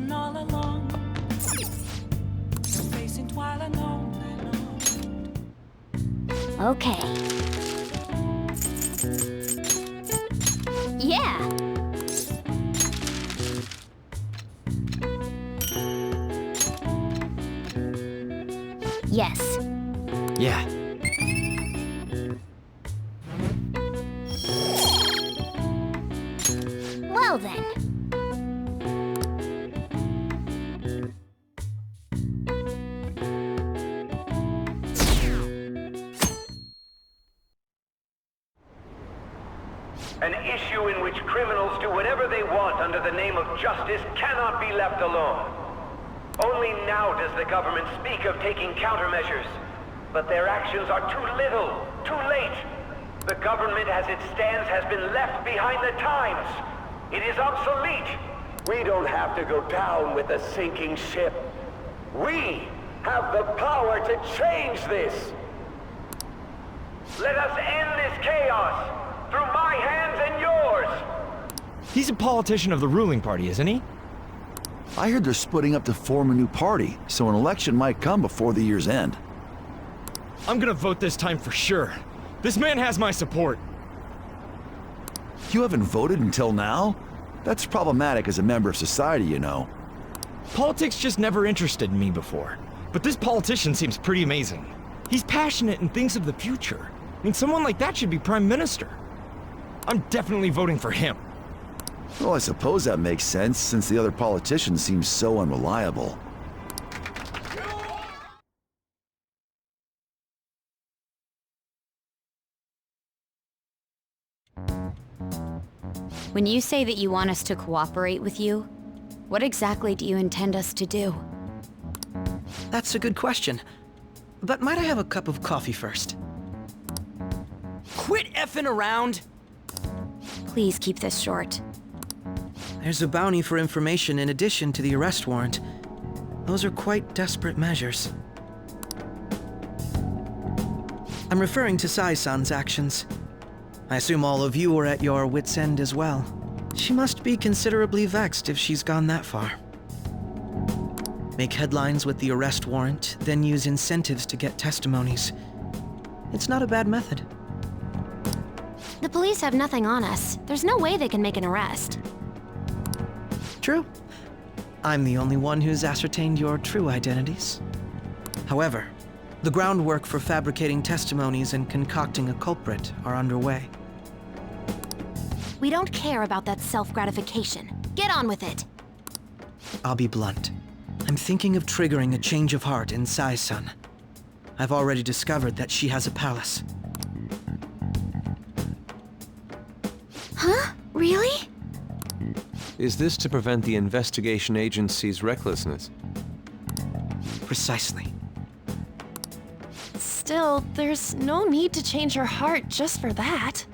reason all along. Facing twilight lonely. Okay. Yeah. Yes. Yeah. Well then. An issue in which criminals do whatever they want under the name of justice cannot be left alone. Only now does the government speak of taking countermeasures. But their actions are too little, too late. The government as it stands has been left behind the times. It is obsolete. We don't have to go down with the sinking ship. We have the power to change this. Let us end this chaos through my hands and yours. He's a politician of the ruling party, isn't he? I heard they're splitting up to form a new party, so an election might come before the year's end. I'm gonna vote this time for sure. This man has my support. You haven't voted until now? That's problematic as a member of society, you know. Politics just never interested me before. But this politician seems pretty amazing. He's passionate and thinks of the future. I mean, someone like that should be prime minister. I'm definitely voting for him. Well, I suppose that makes sense, since the other politicians seem so unreliable. When you say that you want us to cooperate with you, what exactly do you intend us to do? That's a good question. But might I have a cup of coffee first? Quit effing around! Please keep this short. There's a bounty for information in addition to the arrest warrant. Those are quite desperate measures. I'm referring to Sai-san's actions. I assume all of you are at your wits' end as well. She must be considerably vexed if she's gone that far. Make headlines with the arrest warrant, then use incentives to get testimonies. It's not a bad method. The police have nothing on us. There's no way they can make an arrest. True. I'm the only one who's ascertained your true identities. However, the groundwork for fabricating testimonies and concocting a culprit are underway. We don't care about that self-gratification. Get on with it. I'll be blunt. I'm thinking of triggering a change of heart in Sai-san. I've already discovered that she has a palace. Huh? Really? Is this to prevent the investigation agency's recklessness? Precisely. Still, there's no need to change her heart just for that.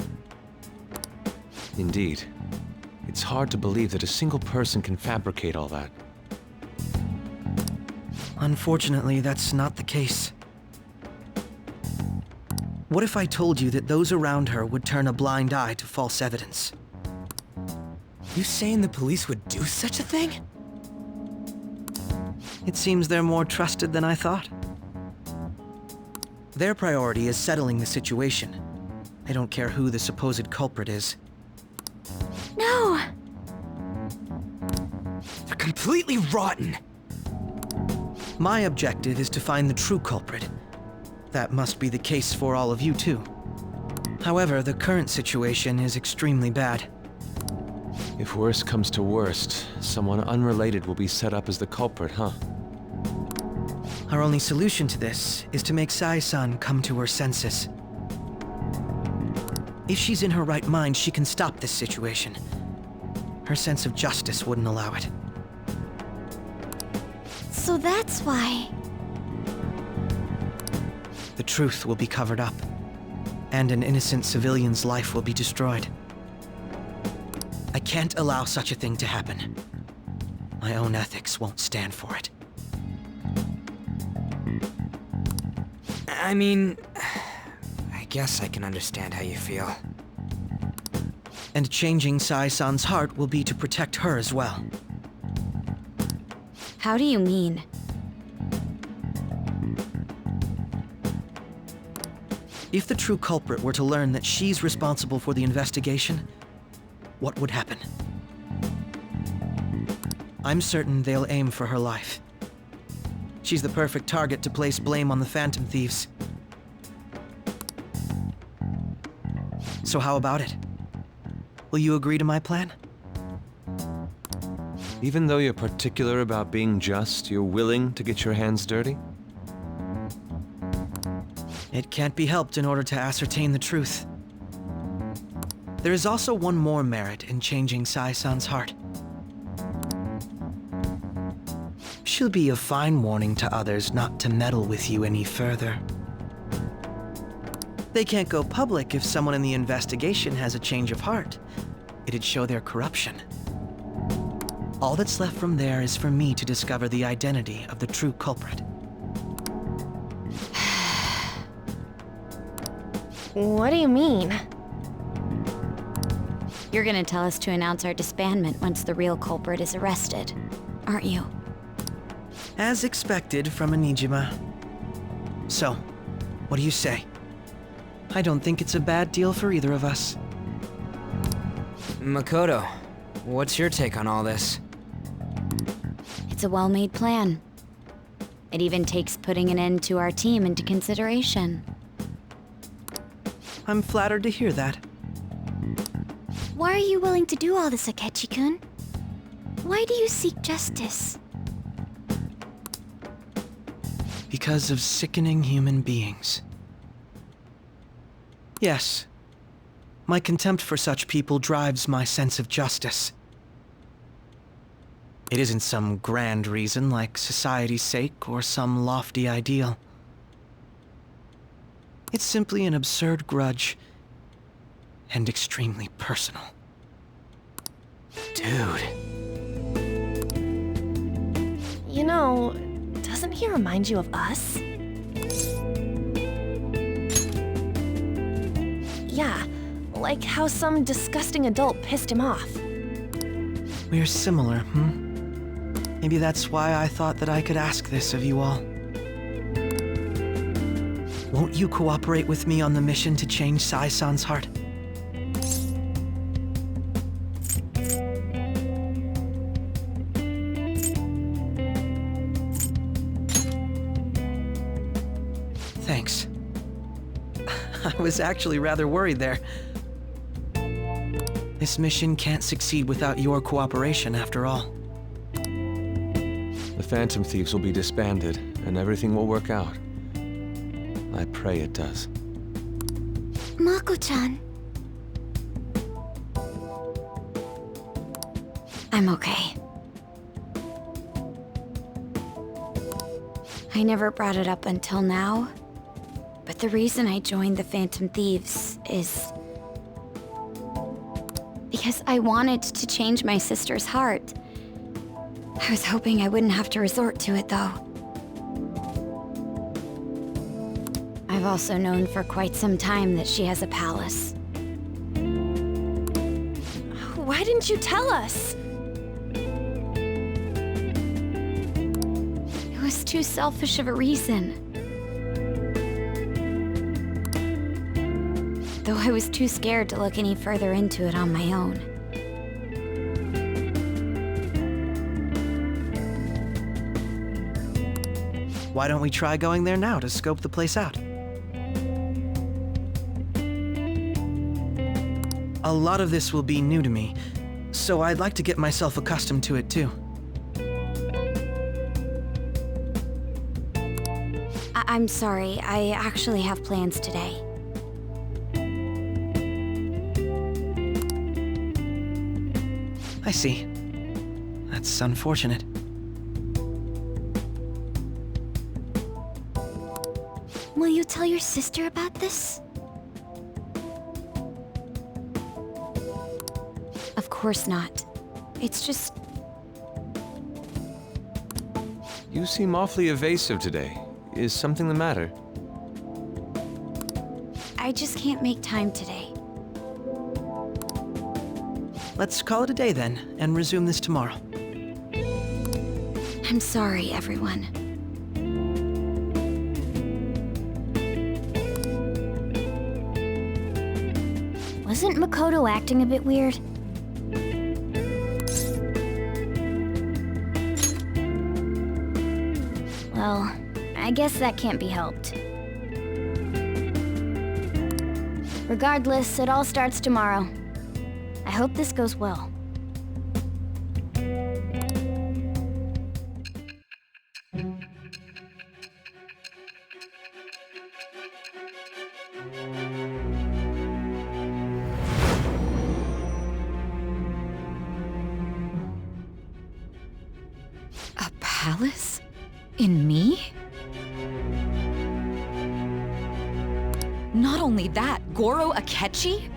Indeed. It's hard to believe that a single person can fabricate all that. Unfortunately, that's not the case. What if I told you that those around her would turn a blind eye to false evidence? You saying the police would do such a thing? It seems they're more trusted than I thought. Their priority is settling the situation. They don't care who the supposed culprit is. No! They're completely rotten! My objective is to find the true culprit. That must be the case for all of you too. However, the current situation is extremely bad. If worst comes to worst, someone unrelated will be set up as the culprit, huh? Our only solution to this is to make Sai-san come to her senses. If she's in her right mind, she can stop this situation. Her sense of justice wouldn't allow it. So that's why... The truth will be covered up, and an innocent civilian's life will be destroyed. I can't allow such a thing to happen. My own ethics won't stand for it. I mean, I guess I can understand how you feel. And changing Sai-san's heart will be to protect her as well. How do you mean? If the true culprit were to learn that she's responsible for the investigation, what would happen? I'm certain they'll aim for her life. She's the perfect target to place blame on the Phantom Thieves. So how about it? Will you agree to my plan? Even though you're particular about being just, you're willing to get your hands dirty? It can't be helped in order to ascertain the truth. There is also one more merit in changing Sai-san's heart. She'll be a fine warning to others not to meddle with you any further. They can't go public if someone in the investigation has a change of heart. It'd show their corruption. All that's left from there is for me to discover the identity of the true culprit. What do you mean? You're gonna tell us to announce our disbandment once the real culprit is arrested, aren't you? As expected from Onijima. So, what do you say? I don't think it's a bad deal for either of us. Makoto, what's your take on all this? It's a well-made plan. It even takes putting an end to our team into consideration. I'm flattered to hear that. Why are you willing to do all this, Akechi-kun? Why do you seek justice? Because of sickening human beings. Yes. My contempt for such people drives my sense of justice. It isn't some grand reason like society's sake or some lofty ideal. It's simply an absurd grudge and extremely personal. Dude. You know, doesn't he remind you of us? Yeah, like how some disgusting adult pissed him off. We're similar, Maybe that's why I thought that I could ask this of you all. Won't you cooperate with me on the mission to change Sai-san's heart? Thanks. I was actually rather worried there. This mission can't succeed without your cooperation, after all. The Phantom Thieves will be disbanded, and everything will work out. I pray it does. Mako-chan. I'm okay. I never brought it up until now, but the reason I joined the Phantom Thieves is because I wanted to change my sister's heart. I was hoping I wouldn't have to resort to it, though. I've also known for quite some time that she has a palace. Why didn't you tell us? It was too selfish of a reason. Though I was too scared to look any further into it on my own. Why don't we try going there now to scope the place out? A lot of this will be new to me, so I'd like to get myself accustomed to it too. I'm sorry, I actually have plans today. I see. That's unfortunate. Will you tell your sister about this? Of course not. It's just... You seem awfully evasive today. Is something the matter? I just can't make time today. Let's call it a day then, and resume this tomorrow. I'm sorry, everyone. Wasn't Makoto acting a bit weird? Well, I guess that can't be helped. Regardless, it all starts tomorrow. I hope this goes well. A palace? In me? Not only that, Goro Akechi?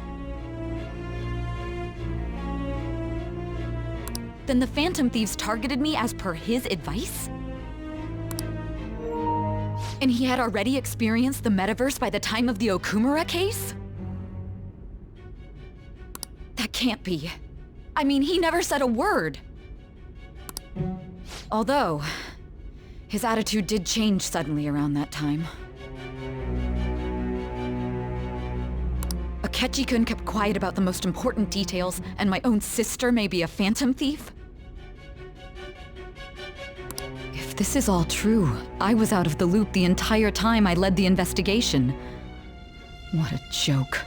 Then the Phantom Thieves targeted me as per his advice? And he had already experienced the metaverse by the time of the Okumura case? That can't be. I mean, he never said a word. Although, his attitude did change suddenly around that time. Akechi-kun kept quiet about the most important details, and my own sister may be a phantom thief? If this is all true, I was out of the loop the entire time I led the investigation. What a joke.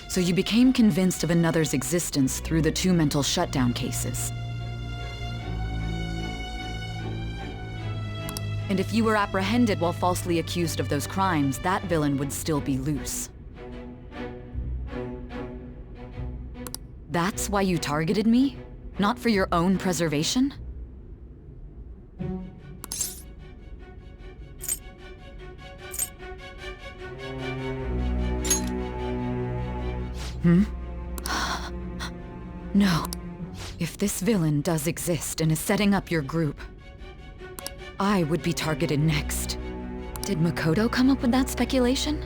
So you became convinced of another's existence through the 2 mental shutdown cases. And if you were apprehended while falsely accused of those crimes, that villain would still be loose. That's why you targeted me? Not for your own preservation? No. If this villain does exist and is setting up your group, I would be targeted next. Did Makoto come up with that speculation?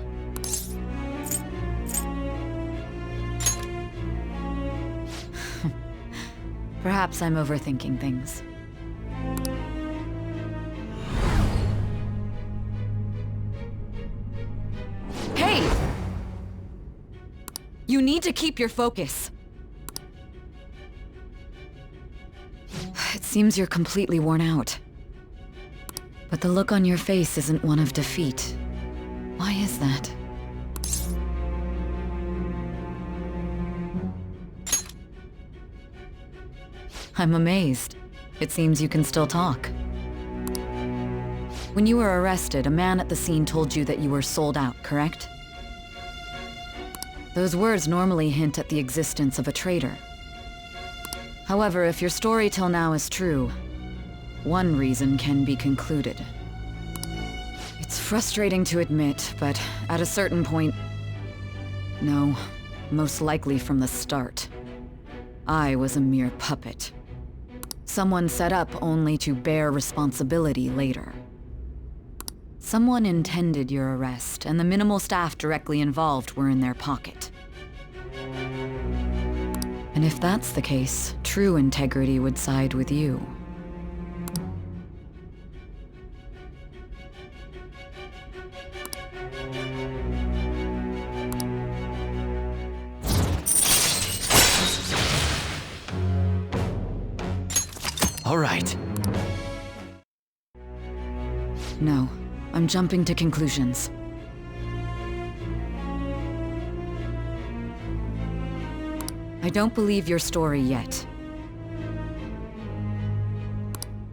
Perhaps I'm overthinking things. Hey! You need to keep your focus. It seems you're completely worn out. But the look on your face isn't one of defeat. Why is that? I'm amazed. It seems you can still talk. When you were arrested, a man at the scene told you that you were sold out, correct? Those words normally hint at the existence of a traitor. However, if your story till now is true, one reason can be concluded. It's frustrating to admit, but at a certain point... No, most likely from the start. I was a mere puppet. Someone set up only to bear responsibility later. Someone intended your arrest, and the minimal staff directly involved were in their pocket. And if that's the case, true integrity would side with you. All right. No, I'm jumping to conclusions. I don't believe your story yet.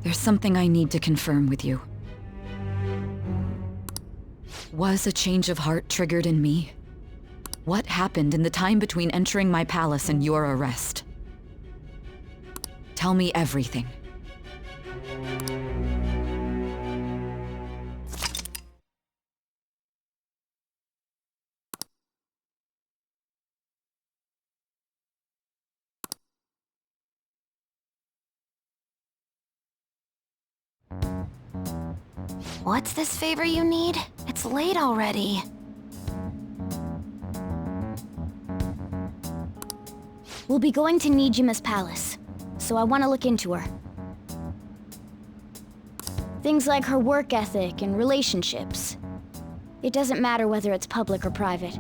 There's something I need to confirm with you. Was a change of heart triggered in me? What happened in the time between entering my palace and your arrest? Tell me everything. What's this favor you need? It's late already. We'll be going to Nijima's palace, so I want to look into her. Things like her work ethic and relationships. It doesn't matter whether it's public or private.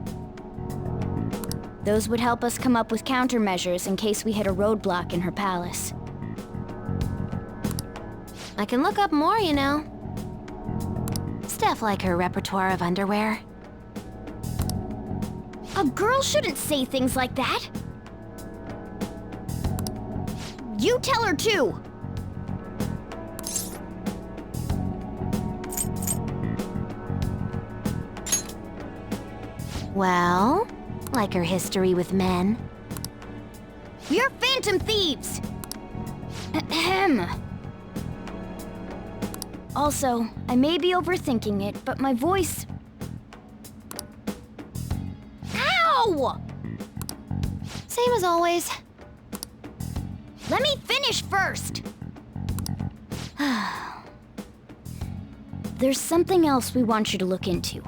Those would help us come up with countermeasures in case we hit a roadblock in her palace. I can look up more, you know. Stuff like her repertoire of underwear. A girl shouldn't say things like that. You tell her too. Well, like her history with men. You're phantom thieves! Ahem. Also, I may be overthinking it, but my voice... Ow! Same as always. Let me finish first! There's something else we want you to look into.